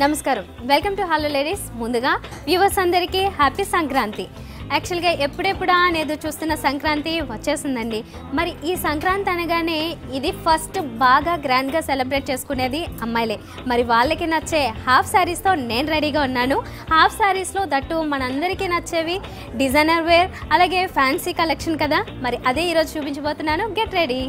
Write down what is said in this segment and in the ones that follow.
నమస్కారం welcome to hello ladies ముందుగా viewers అందరికీ హ్యాపీ సంక్రాంతి యాక్చువల్గా ఎప్పుడెప్పుడా అనేది చూస్తున్న సంక్రాంతి వచ్చేసిందండి మరి ఈ సంక్రాంతి అనగానే ఇది ఫస్ట్ బాగా గ్రాండ్గా సెలబ్రేట్ చేసుకునేది అమ్మాయిలే మరి వాళ్ళకి నచ్చే హాఫ్ శారీస్తో నేను రెడీగా ఉన్నాను హాఫ్ శారీస్లో దట్టు మనందరికీ నచ్చేవి డిజైనర్ వేర్ అలాగే ఫ్యాన్సీ కలెక్షన్ కదా మరి అదే ఈరోజు చూపించబోతున్నాను గెట్ రెడీ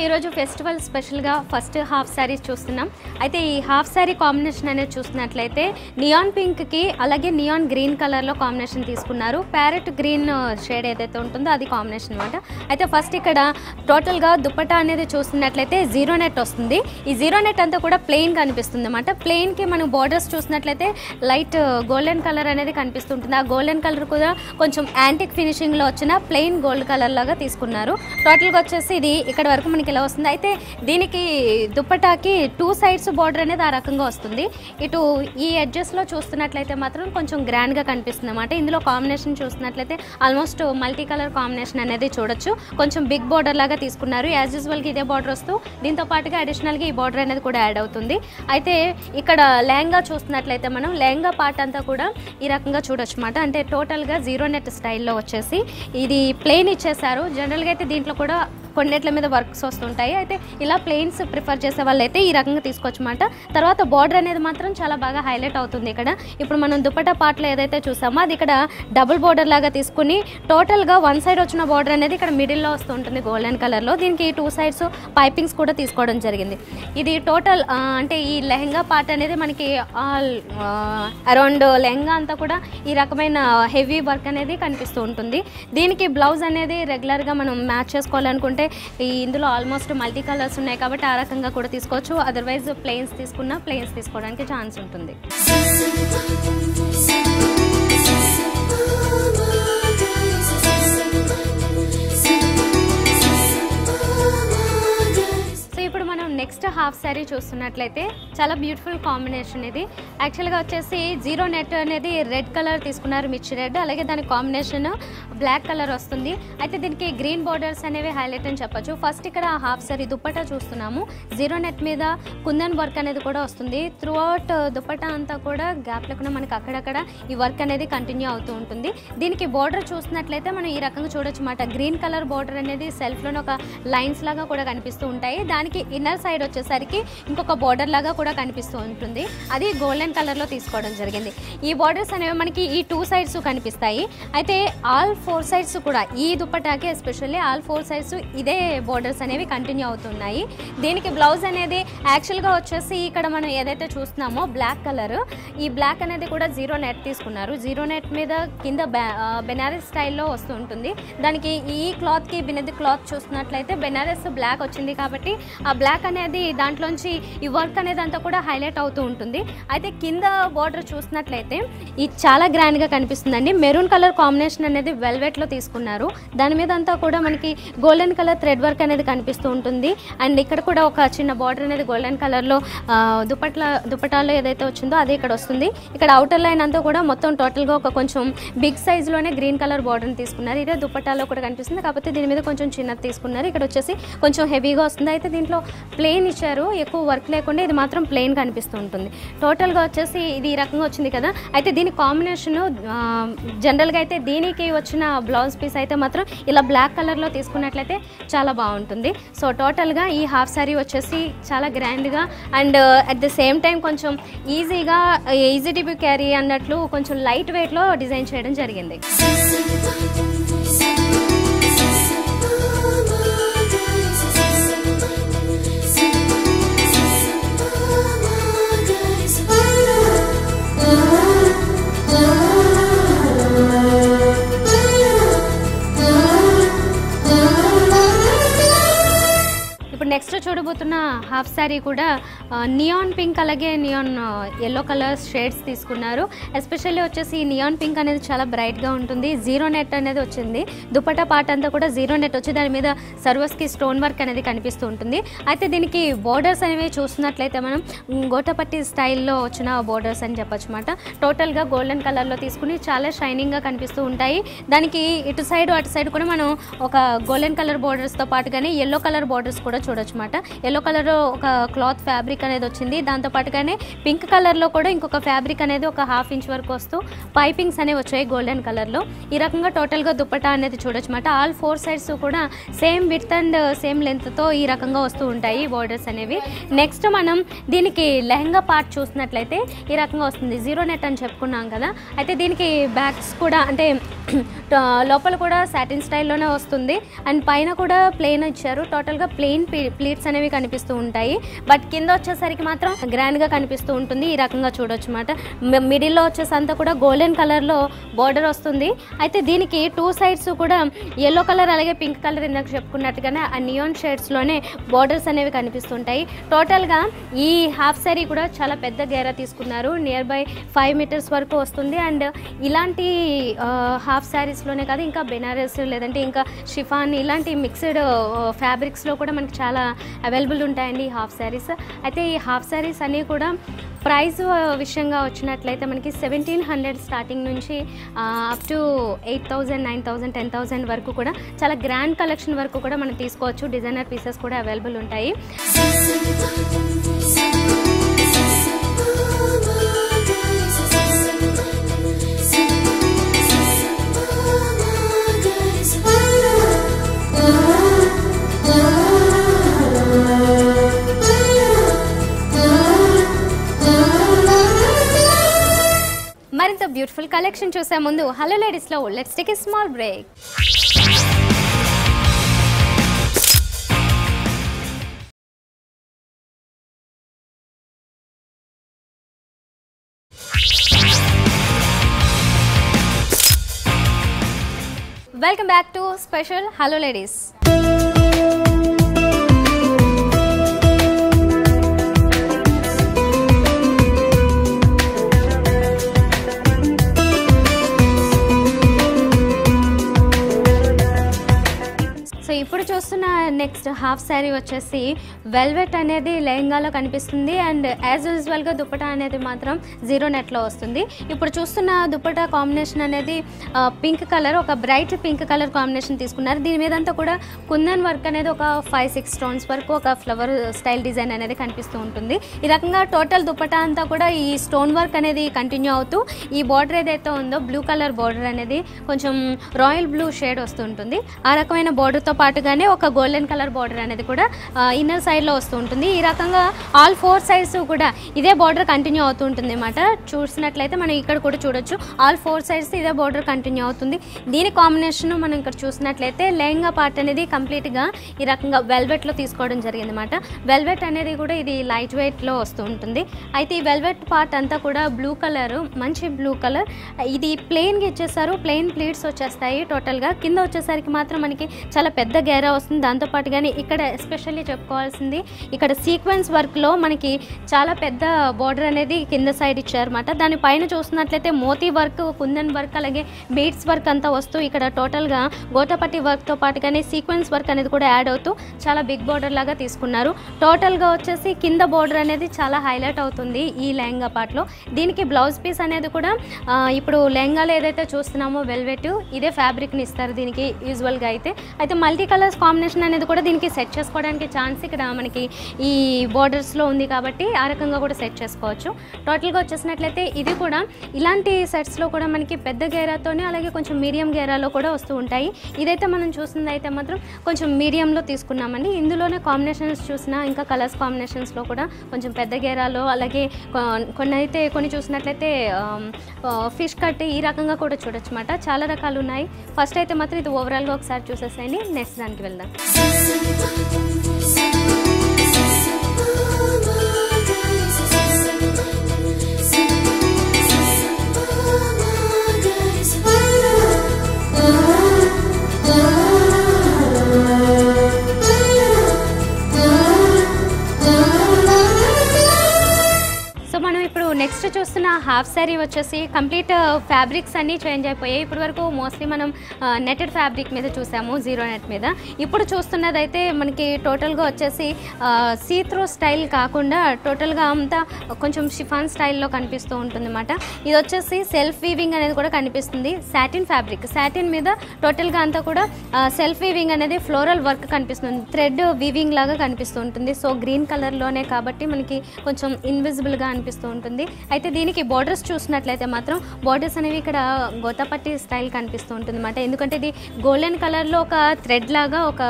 ఈరోజు ఫెస్టివల్ స్పెషల్గా ఫస్ట్ హాఫ్ శారీస్ చూస్తున్నాం అయితే ఈ హాఫ్ శారీ కాంబినేషన్ అనేది చూసినట్లయితే నియాన్ పింక్కి అలాగే నియాన్ గ్రీన్ కలర్లో కాంబినేషన్ తీసుకున్నారు ప్యారెట్ గ్రీన్ షేడ్ ఏదైతే ఉంటుందో అది కాంబినేషన్ అనమాట అయితే ఫస్ట్ ఇక్కడ టోటల్గా దుపట్టా అనేది చూసినట్లయితే జీరో నెట్ వస్తుంది ఈ జీరో నెట్ అంతా కూడా ప్లెయిన్ కనిపిస్తుంది అనమాట ప్లెయిన్కి మనం బార్డర్స్ చూసినట్లయితే లైట్ గోల్డెన్ కలర్ అనేది కనిపిస్తుంటుంది ఆ గోల్డెన్ కలర్ కూడా కొంచెం యాంటిక్ ఫినిషింగ్లో వచ్చిన ప్లెయిన్ గోల్డ్ కలర్ లాగా తీసుకున్నారు టోటల్గా వచ్చేసి ఇది ఇక్కడ వరకు మనకి ఇలా వస్తుంది అయితే దీనికి దుపట్టాకి టూ సైడ్స్ బార్డర్ అనేది ఆ రకంగా వస్తుంది ఇటు ఈ ఎడ్జెస్లో చూస్తున్నట్లయితే మాత్రం కొంచెం గ్రాండ్గా కనిపిస్తుంది అనమాట ఇందులో కాంబినేషన్ చూస్తున్నట్లయితే ఆల్మోస్ట్ మల్టీ కలర్ కాంబినేషన్ అనేది చూడొచ్చు కొంచెం బిగ్ బార్డర్ లాగా తీసుకున్నారు యాజ్ యూజువల్గా ఇదే బార్డర్ వస్తూ దీంతో పాటుగా అడిషనల్గా ఈ బార్డర్ అనేది కూడా యాడ్ అవుతుంది అయితే ఇక్కడ లెహంగా చూస్తున్నట్లయితే మనం లెహంగా పార్ట్ అంతా కూడా ఈ రకంగా చూడొచ్చు అనమాట అంటే టోటల్గా జీరో నెట్ స్టైల్లో వచ్చేసి ఇది ప్లెయిన్ ఇచ్చేసారు జనరల్గా అయితే దీంట్లో కూడా కొన్నిట్ల మీద వర్క్స్ వస్తుంటాయి అయితే ఇలా ప్లెయిన్స్ ప్రిఫర్ చేసే వాళ్ళు అయితే ఈ రకంగా తీసుకోవచ్చమాట తర్వాత బార్డర్ అనేది మాత్రం చాలా బాగా హైలైట్ అవుతుంది ఇక్కడ ఇప్పుడు మనం దుపట్టా పార్ట్లో ఏదైతే చూసామో అది ఇక్కడ డబుల్ బార్డర్ లాగా తీసుకుని టోటల్గా వన్ సైడ్ వచ్చిన బార్డర్ అనేది ఇక్కడ మిడిల్లో వస్తుంటుంది గోల్డెన్ కలర్లో దీనికి టూ సైడ్స్ పైపింగ్స్ కూడా తీసుకోవడం జరిగింది ఇది టోటల్ అంటే ఈ లెహంగా పార్ట్ అనేది మనకి ఆల్ అరౌండ్ లెహంగా అంతా కూడా ఈ రకమైన హెవీ వర్క్ అనేది కనిపిస్తూ ఉంటుంది దీనికి బ్లౌజ్ అనేది రెగ్యులర్గా మనం మ్యాచ్ చేసుకోవాలనుకుంటే ఇందులో ఆల్మోస్ట్ మల్టీ కలర్స్ ఉన్నాయి కాబట్టి ఆ రకంగా కూడా తీసుకోవచ్చు అదర్వైజ్ ప్లెయిన్స్ తీసుకున్నా ప్లెయిన్స్ తీసుకోవడానికి ఛాన్స్ ఉంటుంది ఇప్పుడు మనం నెక్స్ట్ హాఫ్ శారీ చూస్తున్నట్లయితే చాలా బ్యూటిఫుల్ కాంబినేషన్ ఇది యాక్చువల్గా వచ్చేసి జీరో నెట్ అనేది రెడ్ కలర్ తీసుకున్నారు మిర్చి రెడ్ అలాగే దాని కాంబినేషన్ బ్లాక్ కలర్ వస్తుంది అయితే దీనికి గ్రీన్ బార్డర్స్ అనేవి హైలైట్ అని చెప్పొచ్చు ఫస్ట్ ఇక్కడ హాఫ్ శారీ దుపట్టా చూస్తున్నాము జీరో నెట్ మీద కుందన్ వర్క్ అనేది కూడా వస్తుంది త్రూ అవుట్ దుపట్టా అంతా కూడా గ్యాప్ లేకుండా మనకి అక్కడక్కడ ఈ వర్క్ అనేది కంటిన్యూ అవుతూ ఉంటుంది దీనికి బార్డర్ చూసినట్లయితే మనం ఈ రకంగా చూడొచ్చు అన్నమాట గ్రీన్ కలర్ బార్డర్ అనేది సెల్ఫ్లోనే ఒక లైన్స్ లాగా కూడా కనిపిస్తూ ఉంటాయి దానికి ఇన్నర్ సైడ్ వచ్చేసరికి ఇంకొక బార్డర్ లాగా కూడా కనిపిస్తూ ఉంటుంది అది గోల్డెన్ కలర్లో తీసుకోవడం జరిగింది ఈ బార్డర్స్ అనేవి మనకి ఈ టూ సైడ్స్ కనిపిస్తాయి అయితే ఆల్ ఫోర్ సైడ్స్ కూడా ఈ దుపట్టాకి ఎస్పెషల్లీ ఆల్ ఫోర్ సైడ్స్ ఇదే బార్డర్స్ అనేవి కంటిన్యూ అవుతున్నాయి దీనికి బ్లౌజ్ అనేది యాక్చువల్గా వచ్చేసి ఇక్కడ మనం ఏదైతే చూస్తున్నామో బ్లాక్ కలర్ ఈ బ్లాక్ అనేది కూడా జీరో నెట్ తీసుకున్నారు జీరో నెట్ మీద కింద బెనారస్ స్టైల్లో వస్తూ ఉంటుంది దానికి ఈ క్లాత్కి బిన్నది క్లాత్ చూస్తున్నట్లయితే బెనారస్ బ్లాక్ వచ్చింది కాబట్టి ఆ బ్లాక్ అనేది దాంట్లోంచి ఈ వర్క్ అనేది అంతా కూడా హైలైట్ అవుతూ ఉంటుంది అయితే కింద బార్డర్ చూసినట్లయితే ఇది చాలా గ్రాండ్గా కనిపిస్తుందండి మెరూన్ కలర్ కాంబినేషన్ అనేది వెల్వెట్లో తీసుకున్నారు దాని మీద అంతా కూడా మనకి గోల్డెన్ కలర్ థ్రెడ్ వర్క్ అనేది కనిపిస్తూ ఉంటుంది అండ్ ఇక్కడ కూడా ఒక చిన్న బార్డర్ అనేది గోల్డెన్ కలర్లో దుపట్టాలో ఏదైతే వచ్చిందో అదే ఇక్కడ వస్తుంది ఇక్కడ అవుటర్ లైన్ అంతా కూడా మొత్తం టోటల్గా ఒక కొంచెం బిగ్ సైజులోనే గ్రీన్ కలర్ బార్డర్ని తీసుకున్నారు ఇదే దుపట్టాలో కూడా కనిపిస్తుంది కాకపోతే దీని మీద కొంచెం చిన్నది తీసుకున్నారు ఇక్కడ వచ్చేసి కొంచెం హెవీగా వస్తుంది అయితే దీంట్లో ప్లెయిన్ ఇచ్చారు ఎక్కువ వర్క్ లేకుండా ఇది మాత్రం ప్లెయిన్ కనిపిస్తూ ఉంటుంది టోటల్గా వచ్చేసి ఇది ఈ రకంగా వచ్చింది కదా అయితే దీని కాంబినేషన్ జనరల్గా అయితే దీనికి వచ్చిన బ్లౌజ్ పీస్ అయితే మాత్రం ఇలా బ్లాక్ కలర్లో తీసుకున్నట్లయితే చాలా బాగుంటుంది సో టోటల్గా ఈ హాఫ్ శారీ వచ్చేసి చాలా గ్రాండ్గా and at the same time కొంచెం ఈజీ టు బి క్యారీ అన్నట్లు కొంచెం లైట్ వెయిట్లో డిజైన్ చేయడం జరిగింది నెక్స్ట్ చూడబోతున్న హాఫ్ శారీ కూడా నియాన్ పింక్ అలాగే నియాన్ ఎల్లో కలర్ షేడ్స్ తీసుకున్నారు. ఎస్పెషల్లీ వచ్చేసి నియాన్ పింక్ అనేది చాలా బ్రైట్గా ఉంటుంది. జీరో నెట్ అనేది వచ్చింది. దుపట్టా పార్ట్ అంతా కూడా జీరో నెట్ వచ్చి దాని మీద సర్వస్కి స్టోన్ వర్క్ అనేది కనిపిస్తూ ఉంటుంది. అయితే దీనికి బోర్డర్స్ అనేవి చూస్తున్నట్లయితే మనం గోటపట్టి స్టైల్లో వచ్చిన బోర్డర్స్ అని చెప్పొచ్చు అన్నమాట. టోటల్గా గోల్డెన్ కలర్లో తీసుకుని చాలా షైనింగ్గా కనిపిస్తూ ఉంటాయి. దానికి ఇటు సైడ్ అటు సైడ్ కూడా మనం ఒక గోల్డెన్ కలర్ బోర్డర్స్తో పాటుగానే ఎల్లో కలర్ బోర్డర్స్ కూడా చూడొచ్చు అన్నమాట. ఎల్లో కలర్ ఒక క్లాత్ ఫ్యాబ్రిక్ అనేది వచ్చింది. దాంతో పాటుగానే పింక్ కలర్లో కూడా ఇంకొక ఫ్యాబ్రిక్ అనేది ఒక 1/2 ఇంచ్ వరకు వస్తూ పైపింగ్స్ అనేవి వచ్చాయి గోల్డెన్ కలర్లో. ఈ రకంగా టోటల్గా దుపట్టా అనేది చూడొచ్చు అన్నమాట. ఆల్ 4 సైడ్స్ కూడా సేమ్ విడ్త్ అండ్ సేమ్ లెంత్తో ఈ రకంగా వస్తూ ఉంటాయి బోర్డర్స్ అనేవి. నెక్స్ట్ మనం దీనికి లెహంగా పార్ట్ చూసినట్లయితే ఈ రకంగా వస్తుంది. జీరో నెట్ అని చెప్పుకున్నాం కదా. అయితే దీనికి బ్యాక్స్ కూడా అంటే లోపల కూడా సాటిన్ స్టైల్లోనే వస్తుంది అండ్ పైన కూడా ప్లెయిన్ ఇచ్చారు. టోటల్గా ప్లెయిన్ ప్లీట్స్ అనేవి కనిపిస్తూ ఉంటాయి. బట్ కింద వచ్చేసరికి మాత్రం గ్రాండ్గా కనిపిస్తూ ఉంటుంది. ఈ రకంగా చూడొచ్చు అన్నమాట. మిడిల్లో వచ్చేసి అంతా కూడా గోల్డెన్ కలర్లో బార్డర్ వస్తుంది. అయితే దీనికి 2 సైడ్స్ కూడా ఎల్లో కలర్ అలాగే పింక్ కలర్ ఇందాక చెప్పుకున్నట్టుగానే ఆ నియాన్ షేడ్స్లోనే బార్డర్స్ అనేవి కనిపిస్తుంటాయి. టోటల్గా ఈ హాఫ్ శారీ కూడా చాలా పెద్ద గేరా తీసుకున్నారు. నియర్ బై 5 మీటర్స్ వరకు వస్తుంది. అండ్ ఇలాంటి హాఫ్ శారీస్లోనే కాదు ఇంకా బెనారస్ లేదంటే ఇంకా షిఫాన్ ఇలాంటి మిక్స్డ్ ఫ్యాబ్రిక్స్లో కూడా మనకి చాలా అవైలబుల్ ఉంటాయండి ఈ హాఫ్ శారీస్. అయితే ఈ హాఫ్ శారీస్ అన్నీ కూడా ప్రైస్ విషయంగా వచ్చినట్లయితే మనకి 1700 స్టార్టింగ్ నుంచి అప్ టు 8000, 9000, 10,000 వరకు కూడా చాలా గ్రాండ్ కలెక్షన్ వరకు కూడా మనం తీసుకోవచ్చు. డిజైనర్ పీసెస్ కూడా అవైలబుల్ ఉంటాయి. మరింత బ్యూటిఫుల్ కలెక్షన్ చూసే ముందు హలో లేడీస్లో let's take a small break. Welcome back to special hello ladies. So ఇప్పుడు చూస్తున్న నెక్స్ట్ హాఫ్ శారీ వచ్చేసి వెల్వెట్ అనేది లెహంగాలో కనిపిస్తుంది. అండ్ యాజ్ యూజువల్గా దుపట్టా అనేది మాత్రం జీరో నెట్లో వస్తుంది. ఇప్పుడు చూస్తున్న దుపట్టా కాంబినేషన్ అనేది పింక్ కలర్, ఒక బ్రైట్ పింక్ కలర్ కాంబినేషన్ తీసుకున్నారు. దీని మీద అంతా కూడా కుందన్ వర్క్ అనేది ఒక 5-6 స్టోన్స్ వరకు ఒక ఫ్లవర్ స్టైల్ డిజైన్ అనేది కనిపిస్తూ ఉంటుంది. ఈ రకంగా టోటల్ దుపట్టా అంతా కూడా ఈ స్టోన్ వర్క్ అనేది కంటిన్యూ అవుతూ ఈ బార్డర్ ఏదైతే ఉందో బ్లూ కలర్ బార్డర్ అనేది కొంచెం రాయల్ బ్లూ షేడ్ వస్తుంటుంది. ఆ రకమైన బార్డర్తో పాటుగానే ఒక గోల్డెన్ కలర్ బార్డర్ అనేది కూడా ఇన్నర్ సైడ్లో వస్తూ ఉంటుంది. ఈ రకంగా ఆల్ 4 సైడ్స్ కూడా ఇదే బార్డర్ కంటిన్యూ అవుతూ ఉంటుంది అన్నమాట. చూసినట్లయితే మనం ఇక్కడ కూడా చూడొచ్చు ఆల్ 4 సైడ్స్ ఇదే బార్డర్ కంటిన్యూ అవుతుంది. దీని కాంబినేషన్ మనం ఇక్కడ చూసినట్లయితే లెహంగా పార్ట్ అనేది కంప్లీట్గా ఈ రకంగా వెల్వెట్లో తీసుకోవడం జరిగింది అన్నమాట. వెల్వెట్ అనేది కూడా ఇది లైట్ వెయిట్లో వస్తూ ఉంటుంది. అయితే ఈ వెల్వెట్ పార్ట్ అంతా కూడా బ్లూ కలర్, మంచి బ్లూ కలర్. ఇది ప్లెయిన్గా ఇచ్చేసారు. ప్లెయిన్ ప్లీట్స్ వచ్చేస్తాయి. టోటల్గా కింద వచ్చేసరికి మాత్రం మనకి చాలా పెద్ద గేరా వస్తుంది. దాంతోపాటుగానే ఇక్కడ ఎస్పెషల్లీ చెప్పుకోవాల్సింది ఇక్కడ సీక్వెన్స్ వర్క్లో మనకి చాలా పెద్ద బార్డర్ అనేది కింద సైడ్ ఇచ్చారన్నమాట. దానిపైన చూస్తున్నట్లయితే మోతీ వర్క్, కుందన్ వర్క్ అలాగే బీడ్స్ వర్క్ అంతా వస్తూ ఇక్కడ టోటల్గా గోటపట్టి వర్క్తో పాటుగానే సీక్వెన్స్ వర్క్ అనేది కూడా యాడ్ అవుతూ చాలా బిగ్ బార్డర్ లాగా తీసుకున్నారు. టోటల్గా వచ్చేసి కింద బార్డర్ అనేది చాలా హైలైట్ అవుతుంది ఈ లెహంగా పార్ట్లో. దీనికి బ్లౌజ్ పీస్ అనేది కూడా ఇప్పుడు లెహంగాలో ఏదైతే చూస్తున్నామో వెల్వెట్ ఇదే ఫ్యాబ్రిక్ని ఇస్తారు దీనికి యూజువల్గా. అయితే మల్టీ కలర్స్ కాంబినేషన్ అనేది కూడా దీనికి సెట్ చేసుకోవడానికి ఛాన్స్ ఇక్కడ మనకి ఈ బార్డర్స్లో ఉంది కాబట్టి ఆ రకంగా కూడా సెట్ చేసుకోవచ్చు. టోటల్గా వచ్చేసినట్లయితే ఇది కూడా ఇలాంటి సెట్స్లో కూడా మనకి పెద్ద గేరాతోనే అలాగే కొంచెం మీడియం గేరాలో కూడా వస్తూ ఉంటాయి. ఇదైతే మనం చూసింది అయితే మాత్రం కొంచెం మీడియంలో తీసుకున్నామండి. ఇందులోనే కాంబినేషన్స్ చూసినా ఇంకా కలర్స్ కాంబినేషన్స్లో కూడా కొంచెం పెద్ద గేరాలో అలాగే కొన్ని చూసినట్లయితే ఫిష్ కట్ ఈ రకంగా కూడా చూడొచ్చు అన్నమాట. చాలా రకాలు ఉన్నాయి. ఫస్ట్ అయితే మాత్రం ఇది ఓవరాల్గా ఒకసారి చూసేసేయండి. నెక్స్ట్ దానికి వెళ్దాం. చూస్తున్న హాఫ్ శారీ వచ్చేసి కంప్లీట్ ఫ్యాబ్రిక్స్ అన్నీ చేంజ్ అయిపోయాయి. ఇప్పటి వరకు మోస్ట్లీ మనం నెటెడ్ ఫ్యాబ్రిక్ మీద చూసాము, జీరో నెట్ మీద. ఇప్పుడు చూస్తున్నదైతే మనకి టోటల్గా వచ్చేసి సీ త్రూ స్టైల్ కాకుండా టోటల్గా అంతా కొంచెం షిఫాన్ స్టైల్లో కనిపిస్తూ ఉంటుంది అన్నమాట. ఇది వచ్చేసి సెల్ఫ్ వీవింగ్ అనేది కూడా కనిపిస్తుంది. సాటిన్ ఫ్యాబ్రిక్, సాటిన్ మీద టోటల్గా అంతా కూడా సెల్ఫ్ వీవింగ్ అనేది ఫ్లోరల్ వర్క్ కనిపిస్తుంది, థ్రెడ్ వీవింగ్ లాగా కనిపిస్తూ ఉంటుంది. సో గ్రీన్ కలర్లోనే కాబట్టి మనకి కొంచెం ఇన్విజిబుల్గా అనిపిస్తూ ఉంటుంది. అయితే దీనికి బోర్డర్స్ చూసినట్లయితే మాత్రం బోర్డర్స్ అనేవి ఇక్కడ గోతాపట్టి స్టైల్ కనిపిస్తూ ఉంటుంది అన్నమాట. ఎందుకంటే ఇది గోల్డెన్ కలర్లో ఒక థ్రెడ్ లాగా ఒక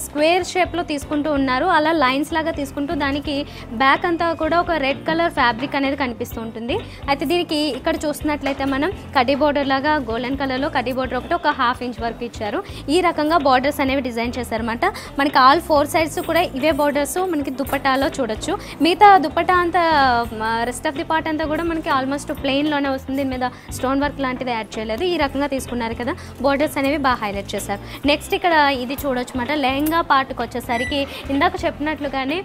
స్క్వేర్ షేప్లో తీసుకుంటూ ఉన్నారు. అలా లైన్స్ లాగా తీసుకుంటూ దానికి బ్యాక్ అంతా కూడా ఒక రెడ్ కలర్ ఫ్యాబ్రిక్ అనేది కనిపిస్తూ ఉంటుంది. అయితే దీనికి ఇక్కడ చూసినట్లయితే మనం కడ్డీ బోర్డర్ లాగా గోల్డెన్ కలర్లో కడ్డీ బోర్డర్ ఒకటి ఒక 1/2 ఇంచ్ వరకు ఇచ్చారు. ఈ రకంగా బార్డర్స్ అనేవి డిజైన్ చేశారన్నమాట. మనకి ఆల్ 4 సైడ్స్ కూడా ఇవే బార్డర్స్ మనకి దుపట్టాలో చూడొచ్చు. మిగతా దుపట్టా అంతా రెస్ట్ ఆఫ్ ది పార్ట్ అంతా కూడా మనకి ఆల్మోస్ట్ ప్లెయిన్లోనే వస్తుంది. దీని మీద స్టోన్ వర్క్ లాంటిది యాడ్ చేయలేదు. ఈ రకంగా తీసుకున్నారు కదా, బార్డర్స్ అనేవి బాగా హైలైట్ చేశారు. నెక్స్ట్ ఇక్కడ ఇది చూడొచ్చు అన్నమాట. లెహంగా పార్ట్కి వచ్చేసరికి ఇందాక చెప్పినట్లుగానే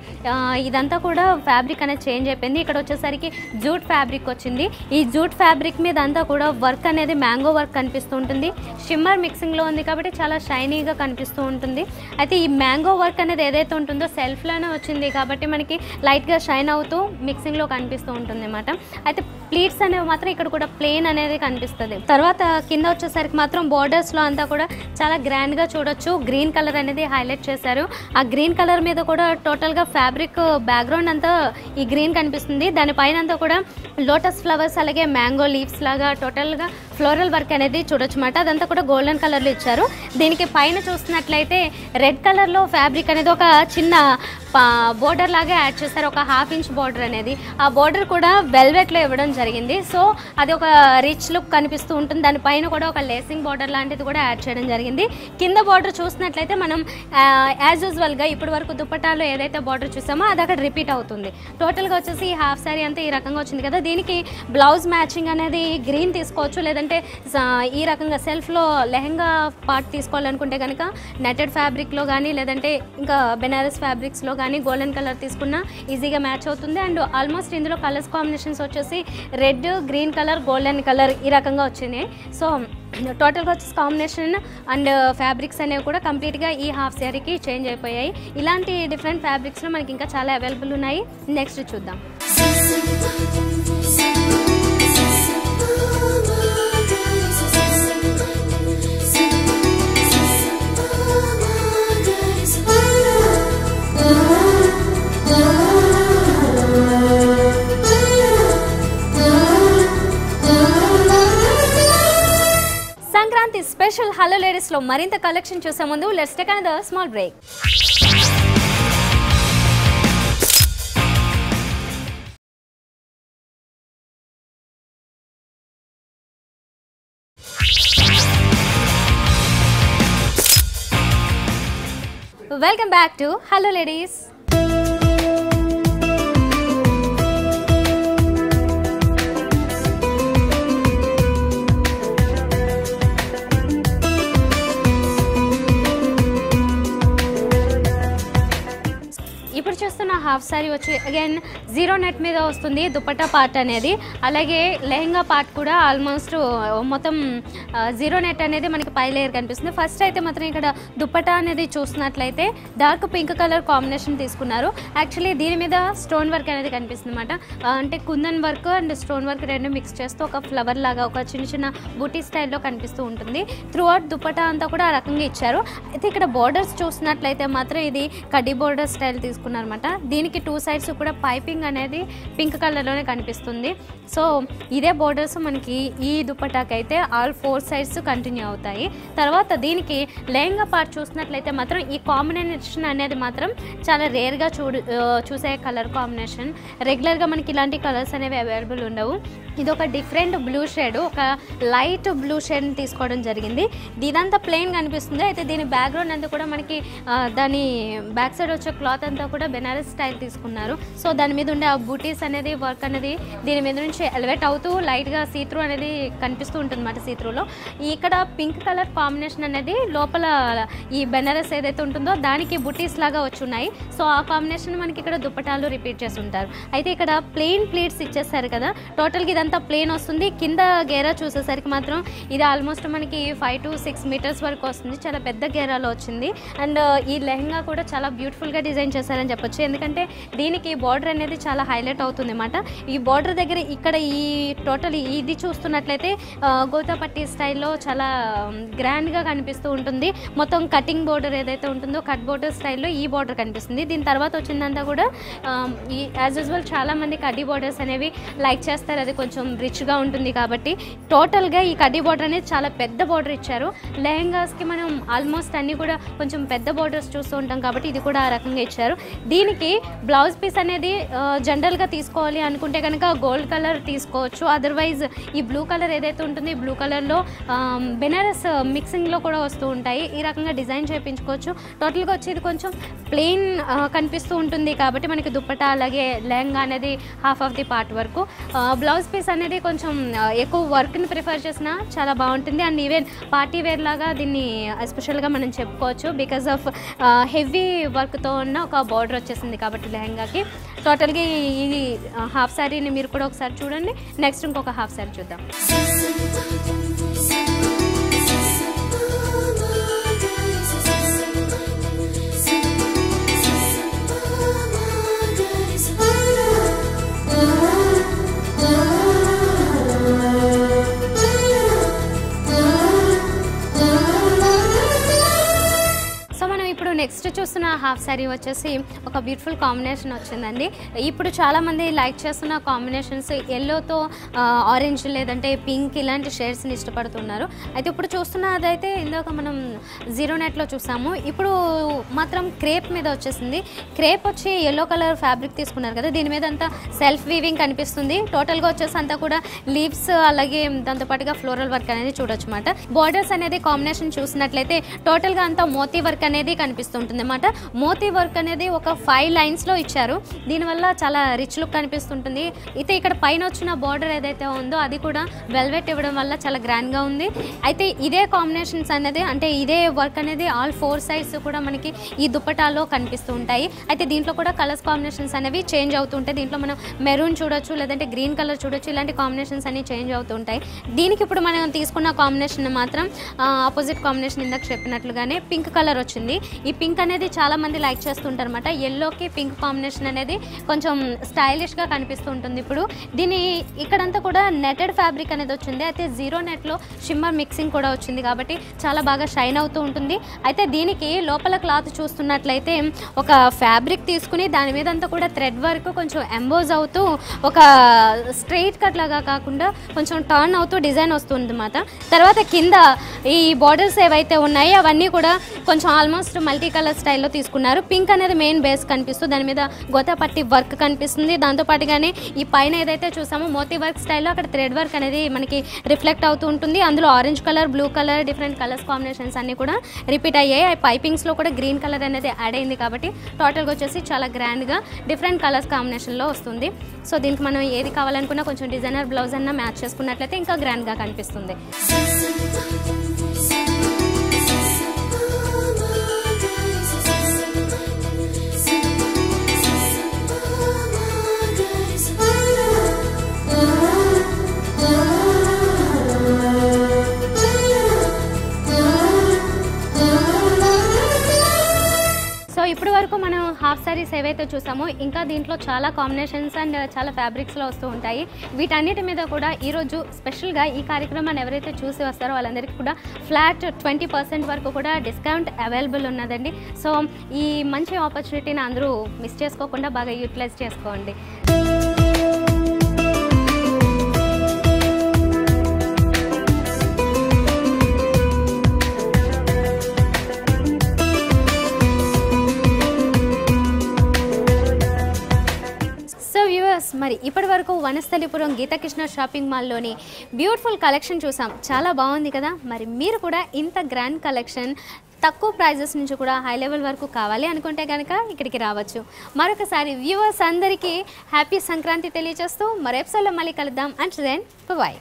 ఇదంతా కూడా ఫ్యాబ్రిక్ అనేది చేంజ్ అయిపోయింది. ఇక్కడ వచ్చేసరికి జూట్ ఫ్యాబ్రిక్ వచ్చింది. ఈ జూట్ ఫ్యాబ్రిక్ మీద అంతా కూడా వర్క్ అనేది మ్యాంగో వర్క్ కనిపిస్తూ ఉంటుంది. షిమ్మర్ మిక్సింగ్లో ఉంది కాబట్టి చాలా షైనీగా కనిపిస్తూ ఉంటుంది. అయితే ఈ మ్యాంగో వర్క్ అనేది ఏదైతే ఉంటుందో సెల్ఫ్లోనే వచ్చింది కాబట్టి మనకి లైట్గా షైన్ అవుతూ మిక్సింగ్లో కనిపిస్తూ ఉంటుంది అన్నమాట. అయితే ప్లీట్స్ అనేవి మాత్రం ఇక్కడ కూడా ప్లెయిన్ అనేది కనిపిస్తుంది. తర్వాత కింద వచ్చేసరికి మాత్రం బోర్డర్స్లో అంతా కూడా చాలా గ్రాండ్గా చూడొచ్చు. గ్రీన్ కలర్ అనేది హైలైట్ చేశారు. ఆ గ్రీన్ కలర్ మీద కూడా టోటల్గా ఫ్యాబ్రిక్ బ్యాక్గ్రౌండ్ అంతా ఈ గ్రీన్ కనిపిస్తుంది. దానిపైన అంతా కూడా లోటస్ ఫ్లవర్స్ అలాగే మ్యాంగో లీవ్స్ లాగా టోటల్గా ఫ్లోరల్ వర్క్ అనేది చూడొచ్చు అన్నమాట. అదంతా కూడా గోల్డెన్ కలర్లో ఇచ్చారు. దీనికి పైన చూసినట్లయితే రెడ్ కలర్లో ఫ్యాబ్రిక్ అనేది ఒక చిన్న బోర్డర్ లాగా యాడ్ చేశారు, ఒక 1/2 ఇంచ్ బోర్డర్ అనేది. ఆ బోర్డర్ కూడా వెల్వెట్లో ఇవ్వడం జరిగింది. సో అది ఒక రిచ్ లుక్ కనిపిస్తూ ఉంటుంది. దానిపైన కూడా ఒక లేసింగ్ బోర్డర్ లాంటిది కూడా యాడ్ చేయడం జరిగింది. కింద బోర్డర్ చూసినట్లయితే మనం యాజ్ యూజువల్గా ఇప్పటి వరకు దుపట్టాలో ఏదైతే బోర్డర్ చూసామో అది అక్కడ రిపీట్ అవుతుంది. టోటల్గా వచ్చేసి ఈ హాఫ్ శారీ అంతా ఈ రకంగా వచ్చింది కదా. దీనికి బ్లౌజ్ మ్యాచింగ్ అనేది గ్రీన్ తీసుకోవచ్చు, లేదంటే ఈ రకంగా సెల్ఫ్లో లెహంగా పార్ట్ తీసుకోవాలనుకుంటే కనుక నెటెడ్ ఫ్యాబ్రిక్లో కానీ లేదంటే ఇంకా బెనారస్ ఫ్యాబ్రిక్స్లో కానీ గోల్డెన్ కలర్ తీసుకున్నా ఈజీగా మ్యాచ్ అవుతుంది. అండ్ ఆల్మోస్ట్ ఇందులో కలర్స్ కాంబినేషన్స్ వచ్చేసి red, green colour, golden colour ఈ రకంగా వచ్చినాయి. సో టోటల్గా వచ్చేసి కాంబినేషన్ అండ్ ఫ్యాబ్రిక్స్ అనేవి కూడా కంప్లీట్గా ఈ హాఫ్ శారీకి చేంజ్ అయిపోయాయి. ఇలాంటి డిఫరెంట్ ఫ్యాబ్రిక్స్లో మనకి ఇంకా చాలా అవైలబుల్ ఉన్నాయి. నెక్స్ట్ చూద్దాం. సంక్రాంతి స్పెషల్ హలో లేడీస్లో మరింత కలెక్షన్ చూసే ముందు let's take another small break. Welcome back to hello ladies. ఇప్పుడు చూస్తున్న హాఫ్ శారీ వచ్చి అగైన్ జీరో నెట్ మీద వస్తుంది దుపట్టా పార్ట్ అనేది. అలాగే లెహంగా పార్ట్ కూడా ఆల్మోస్ట్ మొత్తం జీరో నెట్ అనేది మనకి పై లేయర్ కనిపిస్తుంది. ఫస్ట్ అయితే మాత్రం ఇక్కడ దుపట్టా అనేది చూసినట్లయితే డార్క్ పింక్ కలర్ కాంబినేషన్ తీసుకున్నారు. యాక్చువల్లీ దీని మీద స్టోన్ వర్క్ అనేది కనిపిస్తుంది అన్నమాట. అంటే kundan work and stone work రెండు మిక్స్ చేస్తూ ఒక ఫ్లవర్ లాగా ఒక చిన్న చిన్న బూటీ స్టైల్లో కనిపిస్తూ ఉంటుంది. త్రూ అవుట్ దుపట్టా అంతా కూడా ఆ రకంగా ఇచ్చారు. అయితే ఇక్కడ బోర్డర్స్ చూసినట్లయితే మాత్రం ఇది కడ్డీ బోర్డర్ స్టైల్ తీసుకున్నారన్నమాట. దీనికి 2 సైడ్స్ కూడా పైపింగ్ అనేది పింక్ కలర్లోనే కనిపిస్తుంది. సో ఇదే బోర్డర్స్ మనకి ఈ దుపట్టాకి అయితే ఆల్ 4 సైడ్స్ కంటిన్యూ అవుతాయి. తర్వాత దీనికి లెహంగా పార్ట్ చూసినట్లయితే మాత్రం ఈ కాంబినేషన్ అనేది మాత్రం చాలా రేర్గా చూసే కలర్ కాంబినేషన్. రెగ్యులర్గా మనకి ఇలాంటి కలర్స్ అనేవి అవైలబుల్ ఉండవు. ఇది ఒక డిఫరెంట్ బ్లూ షేడ్, ఒక లైట్ బ్లూ షేడ్ని తీసుకోవడం జరిగింది. ఇదంతా ప్లెయిన్ కనిపిస్తుంది. అయితే దీని బ్యాక్గ్రౌండ్ అంతా కూడా మనకి దాని బ్యాక్ సైడ్ వచ్చే క్లాత్ అంతా కూడా బెనారస్ స్టైల్ తీసుకున్నారు. సో దాని మీద ఉండే ఆ బూటీస్ అనేది వర్క్ అనేది దీని మీద నుంచి ఎలివేట్ అవుతూ లైట్గా సీత్రూ అనేది కనిపిస్తూ ఉంటుంది అన్నమాట. సీత్రూలో ఇక్కడ పింక్ కలర్ కాంబినేషన్ అనేది లోపల ఈ బెనారస్ ఏదైతే ఉంటుందో దానికి బూటీస్ లాగా వచ్చి ఉన్నాయి. సో ఆ కాంబినేషన్ మనకి ఇక్కడ దుప్పటాలు రిపీట్ చేసి ఉంటారు. అయితే ఇక్కడ ప్లెయిన్ ప్లీట్స్ ఇచ్చేస్తారు కదా, టోటల్గా ఇదంతా ప్లెయిన్ వస్తుంది. కింద గేరా చూసేసరికి మాత్రం ఇది ఆల్మోస్ట్ మనకి 5 to 6 మీటర్స్ వరకు వస్తుంది. చాలా పెద్ద గేరాలో వచ్చింది. అండ్ ఈ లెహంగా కూడా చాలా బ్యూటిఫుల్గా డిజైన్ చేశారని చెప్పొచ్చు. ఎందుకంటే దీనికి బార్డర్ అనేది చాలా హైలైట్ అవుతుంది అన్నమాట. ఈ బార్డర్ దగ్గర ఇక్కడ ఈ టోటల్ ఇది చూస్తున్నట్లయితే గోతాపట్టి స్టైల్లో చాలా గ్రాండ్గా కనిపిస్తూ ఉంటుంది. మొత్తం కటింగ్ బోర్డర్ ఏదైతే ఉంటుందో కట్ బోర్డర్ స్టైల్లో ఈ బార్డర్ కనిపిస్తుంది. దీని తర్వాత వచ్చిందంతా కూడా ఈ యాజ్ యూజువల్ చాలామంది కడ్డీ బార్డర్స్ అనేవి లైక్ చేస్తారు, అది కొంచెం రిచ్గా ఉంటుంది కాబట్టి. టోటల్గా ఈ కడ్డీ బార్డర్ అనేది చాలా పెద్ద బార్డర్ ఇచ్చారు. లెహంగాస్కి మనం ఆల్మోస్ట్ అన్నీ కూడా కొంచెం పెద్ద బార్డర్స్ చూస్తూ ఉంటాం కాబట్టి ఇది కూడా ఆ రకంగా ఇచ్చారు. దీనికి బ్లౌజ్ పీస్ అనేది జనరల్గా తీసుకోవాలి అనుకుంటే కనుక గోల్డ్ కలర్ తీసుకోవచ్చు. అదర్వైజ్ ఈ బ్లూ కలర్ ఏదైతే ఉంటుందో ఈ బ్లూ కలర్లో బెనారస్ మిక్సింగ్లో కూడా వస్తూ ఉంటాయి. ఈ రకంగా డిజైన్ చేయించుకోవచ్చు. టోటల్గా వచ్చి ఇది కొంచెం ప్లెయిన్ కనిపిస్తూ ఉంటుంది కాబట్టి మనకి దుప్పటా అలాగే లెహంగా అనేది హాఫ్ ఆఫ్ ది పార్ట్ వరకు. బ్లౌజ్ పీస్ అనేది కొంచెం ఎక్కువ వర్క్ని ప్రిఫర్ చేసినా చాలా బాగుంటుంది. అండ్ ఈవెన్ పార్టీ వేర్ లాగా దీన్ని ఎస్పెషల్గా మనం చెప్పుకోవచ్చు. బికాజ్ ఆఫ్ హెవీ వర్క్తో ఉన్న ఒక బార్డర్ వచ్చేసింది కాబట్టి లెహంగాకి. టోటల్గా ఈ హాఫ్ శారీని మీరు కూడా ఒకసారి చూడండి. నెక్స్ట్ ఇంకొక హాఫ్ శారీ చూద్దాం. నెక్స్ట్ చూస్తున్న హాఫ్ శారీ వచ్చేసి ఒక బ్యూటిఫుల్ కాంబినేషన్ వచ్చిందండి. ఇప్పుడు చాలామంది లైక్ చేస్తున్న కాంబినేషన్స్ ఎల్లోతో ఆరెంజ్ లేదంటే పింక్ ఇలాంటి షేడ్స్ని ఇష్టపడుతున్నారు. అయితే ఇప్పుడు చూస్తున్నదైతే ఇందాక మనం జీరో నెట్లో చూసాము. ఇప్పుడు మాత్రం క్రేప్ మీద వచ్చేసింది. క్రేప్ వచ్చి ఎల్లో కలర్ ఫ్యాబ్రిక్ తీసుకున్నారు కదా, దీని మీద అంతా సెల్ఫ్ వీవింగ్ కనిపిస్తుంది. టోటల్గా వచ్చేసి అంతా కూడా లీవ్స్ అలాగే దాంతోపాటుగా ఫ్లోరల్ వర్క్ అనేది చూడొచ్చు అన్నమాట. బార్డర్స్ అనేది కాంబినేషన్ చూసినట్లయితే టోటల్గా అంతా మోతీ వర్క్ అనేది కనిపిస్తుంది అన్నమాట. మోతీ వర్క్ అనేది ఒక 5 లైన్స్లో ఇచ్చారు. దీనివల్ల చాలా రిచ్ లుక్ కనిపిస్తుంటుంది. అయితే ఇక్కడ పైన వచ్చిన బార్డర్ ఏదైతే ఉందో అది కూడా వెల్వెట్ ఇవ్వడం వల్ల చాలా గ్రాండ్గా ఉంది. అయితే ఇదే కాంబినేషన్స్ అనేది అంటే ఇదే వర్క్ అనేది ఆల్ 4 సైడ్స్ కూడా మనకి ఈ దుప్పటాలో కనిపిస్తూ ఉంటాయి. అయితే దీంట్లో కూడా కలర్స్ కాంబినేషన్స్ అనేవి చేంజ్ అవుతూ ఉంటాయి. దీంట్లో మనం మెరూన్ చూడొచ్చు, లేదంటే గ్రీన్ కలర్ చూడొచ్చు. ఇలాంటి కాంబినేషన్స్ అన్ని చేంజ్ అవుతూ ఉంటాయి. దీనికి ఇప్పుడు మనం తీసుకున్న కాంబినేషన్ మాత్రం ఆపోజిట్ కాంబినేషన్ ఇందాక చెప్పినట్లుగానే పింక్ కలర్ వచ్చింది. ఈ పింక్ అనేది చాలా మంది లైక్ చేస్తుంటారు అనమాట. ఎల్లోకి పింక్ కాంబినేషన్ అనేది కొంచెం స్టైలిష్గా కనిపిస్తూ ఉంటుంది. ఇప్పుడు దీని ఇక్కడంతా కూడా నెటెడ్ ఫ్యాబ్రిక్ అనేది వచ్చింది. అయితే జీరో నెట్లో షిమ్మర్ మిక్సింగ్ కూడా వచ్చింది కాబట్టి చాలా బాగా షైన్ అవుతూ ఉంటుంది. అయితే దీనికి లోపల క్లాత్ చూస్తున్నట్లయితే ఒక ఫ్యాబ్రిక్ తీసుకుని దాని మీద అంతా కూడా థ్రెడ్ వర్క్ కొంచెం ఎంబోజ్ అవుతూ ఒక స్ట్రైట్ కట్ లాగా కాకుండా కొంచెం టర్న్ అవుతూ డిజైన్ వస్తుంది అన్నమాట. తర్వాత కింద ఈ బార్డర్స్ ఏవైతే ఉన్నాయో అవన్నీ కూడా కొంచెం ఆల్మోస్ట్ మల్టీ కలర్ స్టైల్లో తీసుకున్నారు. పింక్ అనేది మెయిన్ బేస్ కనిపిస్తుంది. దాని మీద గోతాపట్టి వర్క్ కనిపిస్తుంది. దాంతోపాటుగానే ఈ పైన ఏదైతే చూసామో మోతీ వర్క్ స్టైల్లో అక్కడ థ్రెడ్ వర్క్ అనేది మనకి రిఫ్లెక్ట్ అవుతూ ఉంటుంది. అందులో orange colour, blue colour, different colours combinations అన్నీ కూడా రిపీట్ అయ్యాయి. ఆ పైపింగ్స్లో కూడా గ్రీన్ కలర్ అనేది యాడ్ అయింది కాబట్టి టోటల్గా వచ్చేసి చాలా గ్రాండ్గా డిఫరెంట్ కలర్స్ కాంబినేషన్లో వస్తుంది. సో దీనికి మనం ఏది కావాలనుకున్నా కొంచెం డిజైనర్ బ్లౌజ్ అన్న మ్యాచ్ చేసుకున్నట్లయితే ఇంకా గ్రాండ్గా కనిపిస్తుంది. ఇప్పటి వరకు మనం హాఫ్ సారీస్ ఏవైతే చూసామో ఇంకా దీంట్లో చాలా కాంబినేషన్స్ అండ్ చాలా ఫ్యాబ్రిక్స్లో వస్తూ ఉంటాయి. వీటన్నిటి మీద కూడా ఈరోజు స్పెషల్గా ఈ కార్యక్రమాన్ని ఎవరైతే చూసి వస్తారో వాళ్ళందరికీ కూడా ఫ్లాట్ 20% వరకు కూడా డిస్కౌంట్ అవైలబుల్ ఉన్నదండి. సో ఈ మంచి ఆపర్చునిటీని అందరూ మిస్ చేసుకోకుండా బాగా యూటిలైజ్ చేసుకోండి. మరి ఇప్పటి వరకు వనస్థలిపురం గీతాకృష్ణ షాపింగ్ మాల్లోని బ్యూటిఫుల్ కలెక్షన్ చూసాం. చాలా బాగుంది కదా. మరి మీరు కూడా ఇంత గ్రాండ్ కలెక్షన్ తక్కువ ప్రైజెస్ నుంచి కూడా హై లెవెల్ వరకు కావాలి అనుకుంటే కనుక ఇక్కడికి రావచ్చు. మరొకసారి వ్యూవర్స్ అందరికీ హ్యాపీ సంక్రాంతి తెలియజేస్తూ మరో ఎపిసోడ్లో మళ్ళీ కలుద్దాం. And then by.